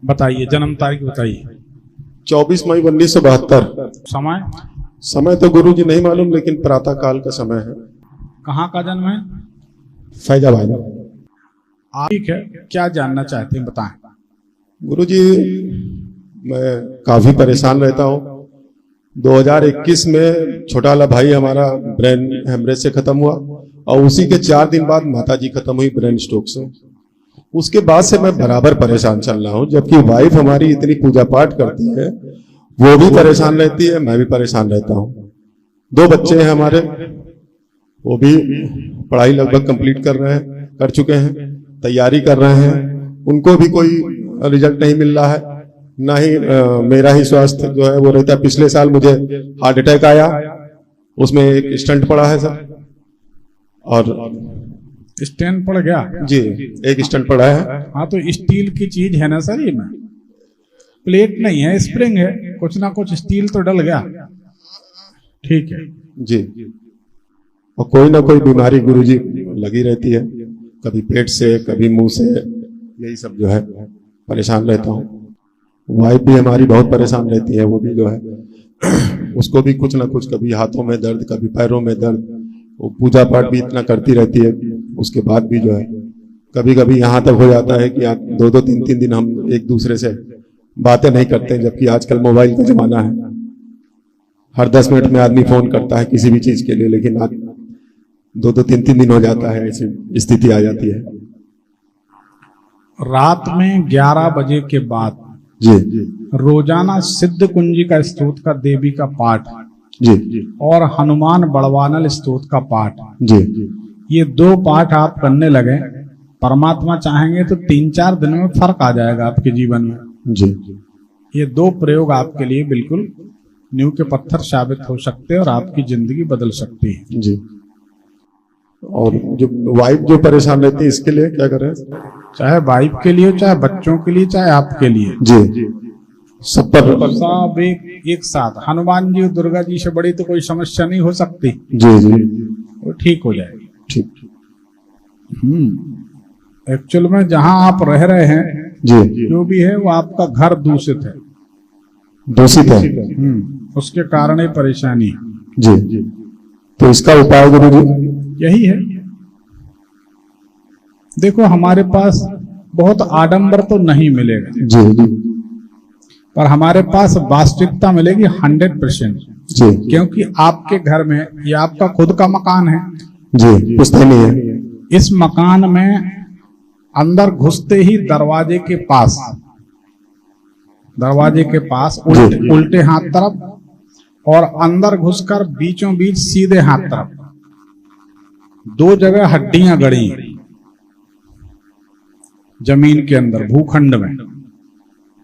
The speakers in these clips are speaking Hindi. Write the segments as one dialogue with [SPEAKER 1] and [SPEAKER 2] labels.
[SPEAKER 1] बताइए, जन्म तारीख बताइए।
[SPEAKER 2] 24 मई 1972।
[SPEAKER 1] समय?
[SPEAKER 2] समय तो गुरुजी नहीं मालूम, लेकिन प्रातः काल का समय है।
[SPEAKER 1] कहाँ का जन्म है?
[SPEAKER 2] फैजाबाद।
[SPEAKER 1] ठीक है, क्या जानना चाहते हैं बताएं।
[SPEAKER 2] गुरुजी, मैं काफी परेशान रहता हूँ। 2021 में छोटा वाला भाई हमारा ब्रेन हेमरेज से खत्म हुआ और उसी के 4 दिन बाद माताजी खत्म हुई ब्रेन स्ट्रोक से। उसके बाद से मैं बराबर परेशान चल रहा हूँ, जबकि वाइफ हमारी इतनी पूजा पाठ करती है, वो भी परेशान रहती है, मैं भी परेशान रहता हूँ। 2 बच्चे हैं हमारे, वो भी पढ़ाई लगभग कंप्लीट कर चुके हैं, तैयारी कर रहे हैं। उनको भी कोई रिजल्ट नहीं मिल रहा है, ना ही मेरा ही स्वास्थ्य जो है वो रहता है। पिछले साल मुझे हार्ट अटैक आया, उसमें एक स्टंट पड़ा है सर। और
[SPEAKER 1] स्टैंड पड़ गया?
[SPEAKER 2] जी, एक स्टंट पड़ा है।
[SPEAKER 1] हाँ, तो स्टील की चीज है ना सर, ये में प्लेट नहीं है, स्प्रिंग है, कुछ ना कुछ स्टील तो डल गया। ठीक है
[SPEAKER 2] जी। और कोई ना कोई बीमारी गुरुजी लगी रहती है, कभी पेट से, कभी मुंह से, यही सब जो है परेशान रहता हूँ। वाइफ भी हमारी बहुत परेशान रहती है, वो भी जो है उसको भी कुछ ना कुछ, कभी हाथों में दर्द, कभी पैरों में दर्द। वो पूजा पाठ भी इतना करती रहती है, उसके बाद भी जो है कभी कभी यहाँ तक हो जाता है कि 2-2, 3-3 दिन हम एक दूसरे से बातें नहीं करते हैं, जबकि आजकल मोबाइल का जमाना है। हर 10 मिनट में आदमी फोन करता है किसी भी चीज के लिए, लेकिन आज 2-2, 3-3 दिन हो जाता है, ऐसी स्थिति आ जाती है।
[SPEAKER 1] रात में 11 बजे के बाद
[SPEAKER 2] जी
[SPEAKER 1] रोजाना सिद्ध कुंजी का स्तोत्र का देवी का पाठ
[SPEAKER 2] जी
[SPEAKER 1] और हनुमान बड़वानल स्तोत्र का पाठ,
[SPEAKER 2] जी,
[SPEAKER 1] ये 2 पाठ आप करने लगे, परमात्मा चाहेंगे तो 3-4 दिन में फर्क आ जाएगा आपके जीवन में।
[SPEAKER 2] जी,
[SPEAKER 1] ये 2 प्रयोग आपके लिए बिल्कुल नींव के पत्थर साबित हो सकते हैं और आपकी जिंदगी बदल सकती है।
[SPEAKER 2] जी। और जो वाइफ जो परेशान रहती है, इसके लिए क्या करें?
[SPEAKER 1] चाहे वाइफ के लिए, चाहे बच्चों के लिए, चाहे आपके लिए,
[SPEAKER 2] जी, सब पर
[SPEAKER 1] सब एक साथ। हनुमान जी और दुर्गा जी से बड़ी तो कोई समस्या नहीं हो सकती।
[SPEAKER 2] जी जी,
[SPEAKER 1] वो ठीक हो जाएगी।
[SPEAKER 2] ठीक।
[SPEAKER 1] एक्चुअल में जहां आप रह रहे हैं
[SPEAKER 2] जी,
[SPEAKER 1] जो भी है वो आपका घर दूषित है,
[SPEAKER 2] दूषित है।
[SPEAKER 1] उसके कारण ही परेशानी है।
[SPEAKER 2] जी, तो इसका उपाय गुरु जी?
[SPEAKER 1] यही है, देखो हमारे पास बहुत आडंबर तो नहीं मिलेगा
[SPEAKER 2] जी जी,
[SPEAKER 1] पर हमारे पास वास्तविकता मिलेगी 100%।
[SPEAKER 2] जी,
[SPEAKER 1] क्योंकि आपके घर में ये आपका खुद का मकान है
[SPEAKER 2] जी, पुश्तैनी है।
[SPEAKER 1] इस मकान में अंदर घुसते ही दरवाजे के पास उल्टे हाथ तरफ और अंदर घुसकर बीचों बीच सीधे हाथ तरफ 2 जगह हड्डियां गड़ी जमीन के अंदर, भूखंड में।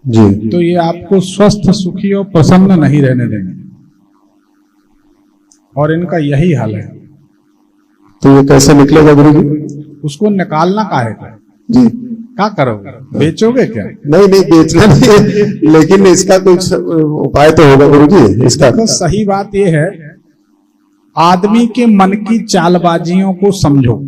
[SPEAKER 2] जी,
[SPEAKER 1] तो ये आपको स्वस्थ, सुखी और प्रसन्न नहीं रहने देंगे, और इनका यही हल है।
[SPEAKER 2] तो ये कैसे निकलेगा गुरु जी?
[SPEAKER 1] उसको निकालना काहे का?
[SPEAKER 2] जी,
[SPEAKER 1] क्या करोगे? बेचोगे क्या?
[SPEAKER 2] नहीं नहीं, बेचना नहीं है, लेकिन इसका कुछ उपाय तो होगा गुरु जी इसका।
[SPEAKER 1] तो सही बात यह है, आदमी के मन की चालबाजियों को समझो।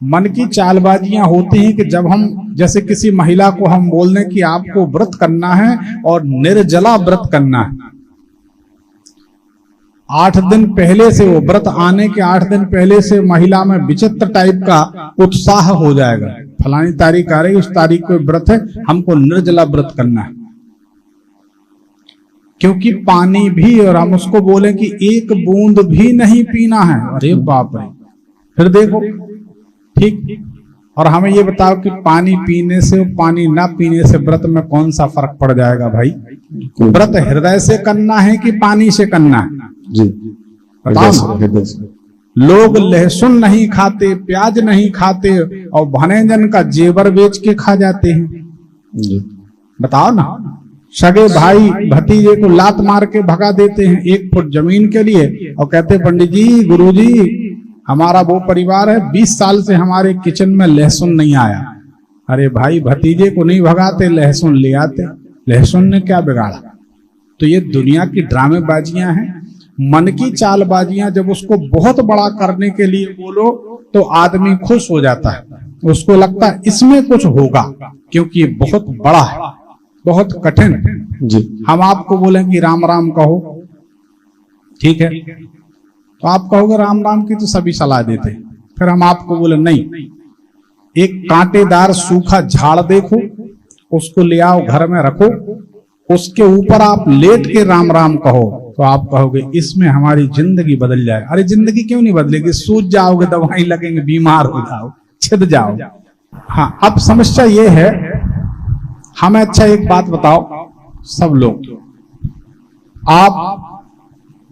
[SPEAKER 1] मन की चालबाजियां होती हैं कि जब हम, जैसे किसी महिला को हम बोल दें कि आपको व्रत करना है और निर्जला व्रत करना है, 8 दिन पहले से, वो व्रत आने के 8 दिन पहले से महिला में विचित्र टाइप का उत्साह हो जाएगा, फलानी तारीख आ रही, उस तारीख को व्रत है, हमको निर्जला व्रत करना है। क्योंकि पानी भी, और हम उसको बोले कि 1 बूंद भी नहीं पीना है, अरे बाप रे, फिर देखो, ठीक। और हमें ये बताओ कि पानी पीने से और पानी ना पीने से व्रत में कौन सा फर्क पड़ जाएगा भाई? व्रत हृदय से करना है कि पानी से करना है?
[SPEAKER 2] जी,
[SPEAKER 1] बताओ। लोग लहसुन नहीं खाते, प्याज नहीं खाते और भनेजन का जेवर बेच के खा जाते हैं।
[SPEAKER 2] जी,
[SPEAKER 1] बताओ ना। सगे भाई भतीजे को लात मार के भगा देते हैं 1 फुट जमीन के लिए और कहते पंडित जी, गुरु जी, हमारा वो परिवार है 20 साल से हमारे किचन में लहसुन नहीं आया। अरे भाई, भतीजे को नहीं भगाते, लहसुन ले आते, लहसुन ने क्या बिगाड़ा? तो ये दुनिया की ड्रामेबाजियां हैं, मन की चालबाजियां। जब उसको बहुत बड़ा करने के लिए बोलो तो आदमी खुश हो जाता है, उसको लगता है इसमें कुछ होगा क्योंकि ये बहुत बड़ा है। बहुत कठिन।
[SPEAKER 2] जी
[SPEAKER 1] हम आपको बोलें कि राम राम कहो, ठीक है, तो आप कहोगे राम राम की तो सभी सलाह देते हैं। फिर हम आपको बोले नहीं, एक कांटेदार सूखा झाड़ देखो, उसको ले आओ घर में रखो, उसके ऊपर आप लेट के राम राम कहो, तो आप कहोगे इसमें हमारी जिंदगी बदल जाए। अरे जिंदगी क्यों नहीं बदलेगी? सूझ जाओगे, दवाई लगेंगे, बीमार हो जाओ, छिद जाओ। हाँ, अब समस्या ये है, हमें अच्छा एक बात बताओ सब लोग, आप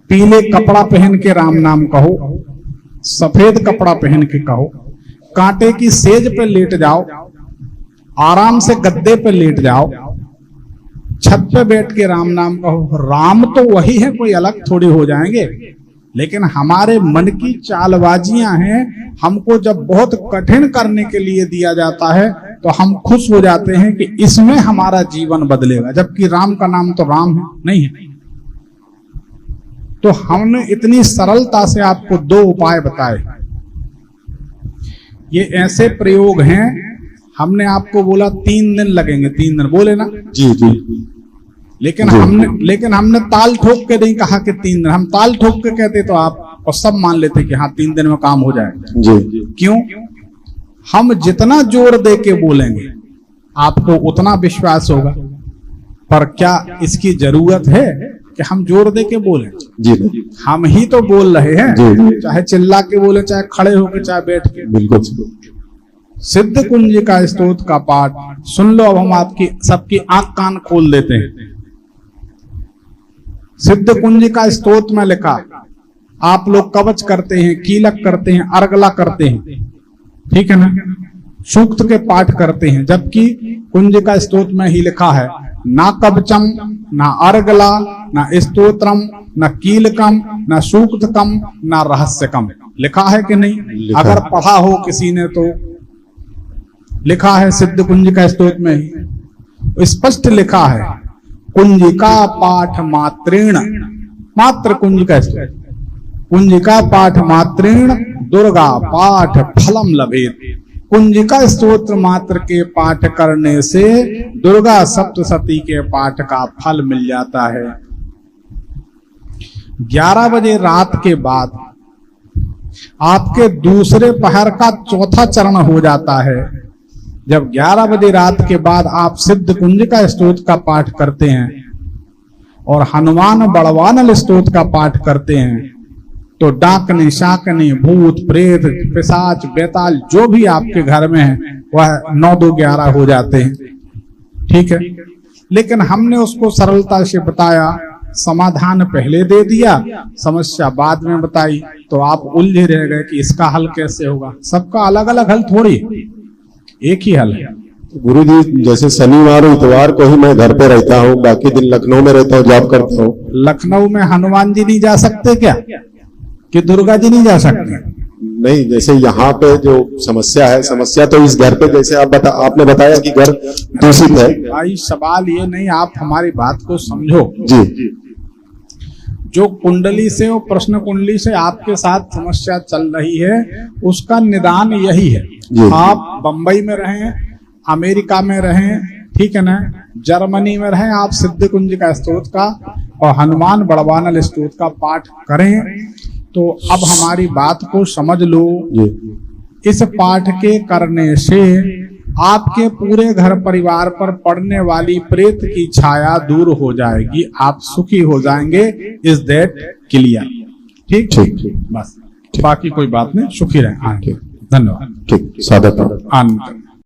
[SPEAKER 1] पीले कपड़ा पहन के राम नाम कहो, सफेद कपड़ा पहन के कहो, कांटे की सेज पे लेट जाओ, आराम से गद्दे पे लेट जाओ, छत पे बैठ के राम नाम कहो, राम तो वही है, कोई अलग थोड़ी हो जाएंगे। लेकिन हमारे मन की चालबाजियां हैं, हमको जब बहुत कठिन करने के लिए दिया जाता है तो हम खुश हो जाते हैं कि इसमें हमारा जीवन बदलेगा, जबकि राम का नाम तो राम है, नहीं है। तो हमने इतनी सरलता से आपको 2 उपाय बताए। ये ऐसे प्रयोग हैं, हमने आपको बोला 3 दिन लगेंगे, 3 दिन बोले ना
[SPEAKER 2] जी जी।
[SPEAKER 1] लेकिन हमने ताल ठोक के नहीं कहा कि 3 दिन। हम ताल ठोक के कहते तो आप और सब मान लेते कि हाँ 3 दिन में काम हो जाएगा।
[SPEAKER 2] जी।
[SPEAKER 1] क्यों? हम जितना जोर दे के बोलेंगे आपको उतना विश्वास होगा। पर क्या इसकी जरूरत है कि हम जोर दे के बोलें?
[SPEAKER 2] जी
[SPEAKER 1] हम ही तो बोल रहे हैं,
[SPEAKER 2] जी।
[SPEAKER 1] चाहे चिल्ला के बोले, चाहे खड़े होके, चाहे बैठ के।
[SPEAKER 2] बिल्कुल।
[SPEAKER 1] सिद्ध कुंजिका स्तोत्र का पाठ सुन लो। अब हम आपकी सबकी आंख कान खोल देते हैं। सिद्ध कुंजिका स्तोत्र में लिखा, आप लोग कवच करते हैं, कीलक करते हैं, अर्गला करते हैं, ठीक है ना, सूक्त के पाठ करते हैं, जबकि कुंजिका स्तोत्र में ही लिखा है ना कवचम, ना अर्गला, ना स्तोत्रम, ना कीलकम, ना सूक्तकम, ना रहस्यकम। लिखा है कि नहीं? अगर पढ़ा हो किसी ने तो लिखा है सिद्ध कुंजिका स्तोत्र में ही स्पष्ट लिखा है, कुंजिका पाठ मात्रेण, मात्र कुंजिका स्तोत्र, कुंजिका पाठ मात्रेण दुर्गा पाठ फलम लभेत। कुंजिका स्तोत्र मात्र के पाठ करने से दुर्गा सप्तशती के पाठ का फल मिल जाता है। 11 बजे रात के बाद आपके दूसरे पहर का चौथा चरण हो जाता है। जब 11 बजे रात के बाद आप सिद्ध कुंजिका स्तोत्र का पाठ करते हैं और हनुमान बड़वानल स्तोत्र का पाठ करते हैं, तो डाकने, शाकने, भूत, प्रेत, पिशाच, बेताल जो भी आपके घर में है वह 9, 2, 11 हो जाते हैं, ठीक है। लेकिन हमने उसको सरलता से बताया, समाधान पहले दे दिया, समस्या बाद में बताई, तो आप उलझे रह गए कि इसका हल कैसे होगा। सबका अलग अलग हल थोड़ी, एक ही हल है।
[SPEAKER 2] गुरु जी, जैसे शनिवार और इतवार को ही मैं घर पे रहता हूँ, बाकी दिन लखनऊ में रहता हूँ, जॉब करता हूँ। लखनऊ
[SPEAKER 1] में हनुमान जी नहीं जा सकते क्या, कि दुर्गा जी नहीं जा सकते?
[SPEAKER 2] नहीं, जैसे यहाँ पे जो समस्या है, समस्या तो इस घर पे, जैसे आपने बताया कि घर दूषित है।
[SPEAKER 1] भाई सवाल ये नहीं, आप हमारी बात को समझो
[SPEAKER 2] जी।
[SPEAKER 1] जो कुंडली से और प्रश्न कुंडली से आपके साथ समस्या चल रही है, उसका निदान यही है। आप बंबई में रहें, अमेरिका में रहें, ठीक है ना, जर्मनी में रहें, आप सिद्ध कुंजिका स्तोत्र का और हनुमान बड़वानल स्तोत्र का पाठ करें, तो अब हमारी बात को समझ लो। इस पाठ के करने से आपके पूरे घर परिवार पर पड़ने वाली प्रेत की छाया दूर हो जाएगी, आप सुखी हो जाएंगे। Is that clear? ठीक ठीक, बस बाकी कोई बात नहीं, सुखी रहें। धन्यवाद।
[SPEAKER 2] ठीक, सादर
[SPEAKER 1] आनंद।